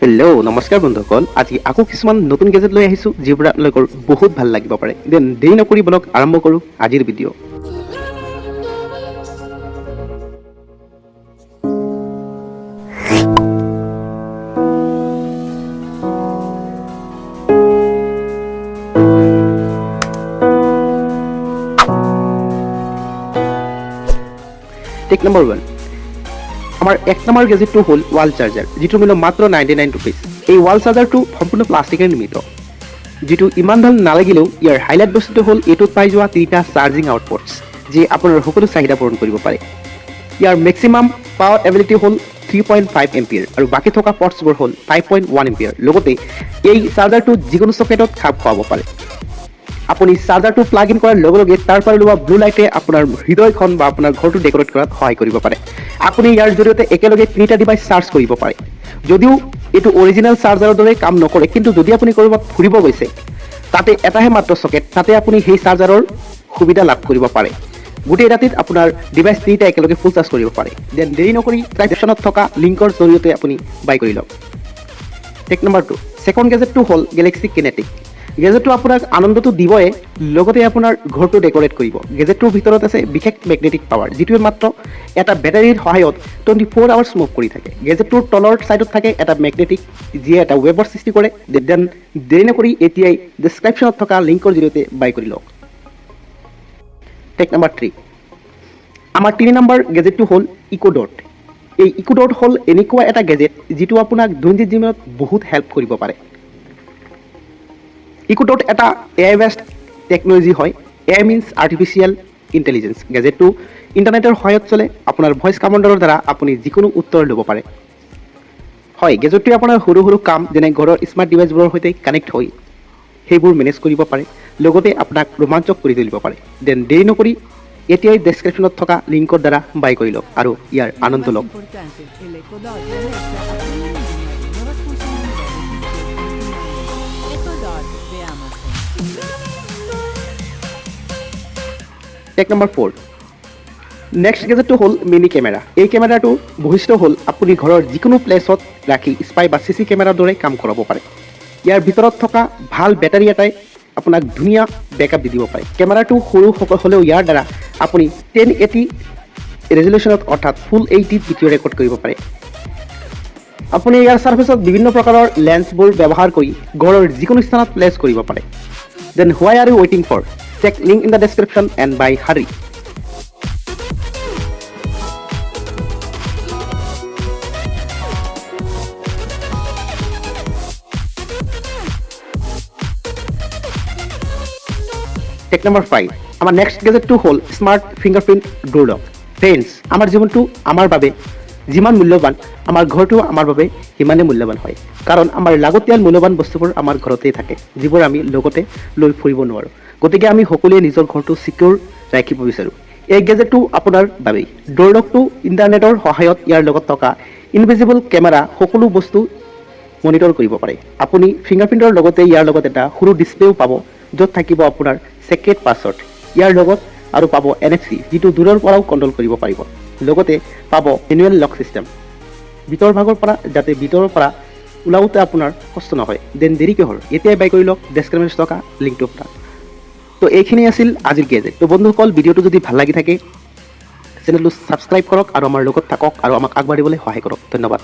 Hello' নমস্কাৰ বন্ধুসকল, আজি আকৌ কিছুমান নতুন গেজেট লৈ আহিছোঁ যিবোৰ আপোনালোকৰ বহুত ভাল লাগিব পাৰে। দেন দেৰি নকৰি ব্লগ আৰম্ভ কৰোঁ আজিৰ ভিডিঅ'। টেক নম্বৰ 1, আমাৰ 1 নম্বৰ গেজেটটো হ'ল ৱাল চাৰ্জাৰ, যিটো মূল্য মাত্ৰ 99 ৰুপিজ। এই ৱাল চাৰ্জাৰটো সম্পূৰ্ণ প্লাষ্টিকেৰে নিৰ্মিত, যিটো ইমান ভাল নালাগিলেও ইয়াৰ হাইলাইট বস্তুটো হ'ল এইটোত পাই যোৱা 3টা চাৰ্জিং আউটপুটছ, যি আপোনাৰ সকলো চাহিদা পূৰণ কৰিব পাৰে। ইয়াৰ মেক্সিমাম পাৱাৰ এবিলিটি হ'ল 3.5 এম্পিয়াৰ আৰু বাকী থকা পৰ্টছবোৰ হ'ল 5.1 এম্পিয়াৰ। লগতে এই চাৰ্জাৰটো যিকোনো চকেটত খাপ খুৱাব পাৰে। আপুনি চাৰ্জাৰটো প্লাগ ইন কৰাৰ লগে লগে তাৰ পৰা লোৱা ব্লু লাইটে আপোনাৰ হৃদয়খন বা আপোনাৰ ঘৰটো ডেকৰেট কৰাত সহায় কৰিব পাৰে। আপুনি ইয়াৰ জৰিয়তে একেলগে 3টা ডিভাইচ চাৰ্জ কৰিব পাৰে। যদিও এইটো অৰিজিনেল চাৰ্জাৰৰ দৰে কাম নকৰে, কিন্তু যদি আপুনি ক'ৰবাত ফুৰিব গৈছে, তাতে এটাহে মাত্ৰ চকেট, তাতে আপুনি সেই চাৰ্জাৰৰ সুবিধা লাভ কৰিব পাৰে। গোটেই ৰাতিত আপোনাৰ ডিভাইচ 3টা একেলগে ফুল চাৰ্জ কৰিব পাৰে। দেন দেৰি নকৰি ডেছক্ৰিপশ্যনত থকা লিংকৰ জৰিয়তে আপুনি বাই কৰি লওক। টেক নম্বৰ 2, ছেকেণ্ড গেজেটটো হ'ল গেলেক্সি কিনেটিক। গেজেটটো আপোনাক আনন্দটো দিবই, লগতে আপোনাৰ ঘৰটো ডেকৰেট কৰিব। গেজেটটোৰ ভিতৰত আছে বিশেষ মেগনেটিক পাৱাৰ, যিটোৱে মাত্ৰ এটা বেটাৰীৰ সহায়ত 24 আৱাৰ্ছ মুভ কৰি থাকে। গেজেটটোৰ তলৰ ছাইডত থাকে এটা মেগনেটিক, যিয়ে এটা ৱেবৰ সৃষ্টি কৰে। দেন দেৰি নকৰি এতিয়াই ডেছক্ৰিপশ্যনত থকা লিংকৰ জৰিয়তে বাই কৰি লওক। টেক নম্বৰ 3, আমাৰ 3 নম্বৰ গেজেটটো হ'ল ইকোডট। এই ইকোডট হ'ল এনেকুৱা এটা গেজেট যিটো আপোনাক দৈনন্দিন জীৱনত বহুত হেল্প কৰিব পাৰে। ইকোডট এটা AI বেছড টেকনলজি হয়। AI means artificial intelligence. গেজেটটো ইণ্টাৰনেটৰ সহায়ত চলে। আপোনাৰ ভইচ কমাণ্ডৰ দ্বাৰা আপুনি যিকোনো উত্তৰ ল'ব পাৰে। হয়, গেজেটটোৱে আপোনাৰ সৰু সৰু কাম যেনে ঘৰৰ স্মাৰ্ট ডিভাইচবোৰৰ সৈতে কানেক্ট হৈ সেইবোৰ মেনেজ কৰিব পাৰে, লগতে আপোনাক ৰোমাঞ্চক কৰি তুলিব পাৰে। দেন দেৰি নকৰি এতিয়াই ডেছক্ৰিপশ্যনত থকা লিংকৰ দ্বাৰা বাই কৰি লওক আৰু ইয়াৰ আনন্দ লওক। টেক নম্বৰ 4, নেক্সট গেজেটটো হ'ল মিনি কেমেৰা। এই কেমেৰাটোৰ বৈশিষ্ট্য হ'ল আপুনি ঘৰৰ যিকোনো প্লেছত ৰাখি স্পাই বা CC কেমেৰাৰ দৰে কাম কৰাব পাৰে। ইয়াৰ ভিতৰত থকা ভাল বেটাৰী এটাই আপোনাক ধুনীয়া বেকআপ দি দিব পাৰে। কেমেৰাটো সৰু হ'লেও ইয়াৰ দ্বাৰা আপুনি 1080 ৰেজলিউশ্যনত অৰ্থাৎ ফুল 80 ভিডিঅ' ৰেকৰ্ড কৰিব পাৰে। আপুনি ইয়াৰ ছাৰ্ফেচত বিভিন্ন প্ৰকাৰৰ লেন্সবোৰ ব্যৱহাৰ কৰি ঘৰৰ যিকোনো স্থানত প্লেচ কৰিব পাৰে। দেন হোৱাই আৰ ইউ ৱেইটিং for? Check link in the description and buy hurry. Tech number 5, আমাৰ নেক্সট গেজেটটো হ'ল smart fingerprint door lock. Friends, আমাৰ জীৱনটো আমাৰ বাবে যিমান মূল্যৱান, আমাৰ ঘৰটো আমাৰ বাবে সিমানেই মূল্যৱান হয়। কাৰণ আমাৰ লাগতিয়াল মূল্যৱান বস্তুবোৰ আমাৰ ঘৰতেই থাকে, যিবোৰ আমি লগতে লৈ ফুৰিব নোৱাৰোঁ। গতিকে আমি সকলোৱে নিজৰ ঘৰটো চিকিউৰ ৰাখিব বিচাৰোঁ। এই গেজেটটো আপোনাৰ বাবেই। ডোৰ লকটো ইণ্টাৰনেটৰ সহায়ত ইয়াৰ লগত থকা ইনভিজিবল কেমেৰা সকলো বস্তু মনিটৰ কৰিব পাৰে। আপুনি ফিংগাৰপ্ৰিণ্টৰ লগতে ইয়াৰ লগত এটা সৰু ডিছপ্লেও পাব, য'ত থাকিব আপোনাৰ ছেক্ৰেট পাছৱৰ্ড। ইয়াৰ লগত আৰু পাব NFC, যিটো দূৰৰ পৰাও কণ্ট্ৰল কৰিব পাৰিব। লগতে পাব মেনুৱেল লক ছিষ্টেম, ভিতৰৰ ভাগৰ পৰা, যাতে ভিতৰৰ পৰা ওলাওঁতে আপোনাৰ কষ্ট নহয়। দেন দেৰি কিহৰ, এতিয়াই বাই কৰি লওক ডেছক্ৰিপশ্যনত থকা লিংকটোৰ পৰা। তো এইখিনি আছিল আজিৰ গেজেট। তো বন্ধুসকল, ভিডিঅ'টো যদি ভাল লাগি থাকে চেনেলটো ছাবস্ক্ৰাইব কৰক আৰু আমাৰ লগত থাকক আৰু আমাক আগবাঢ়িবলৈ সহায় কৰক। ধন্যবাদ।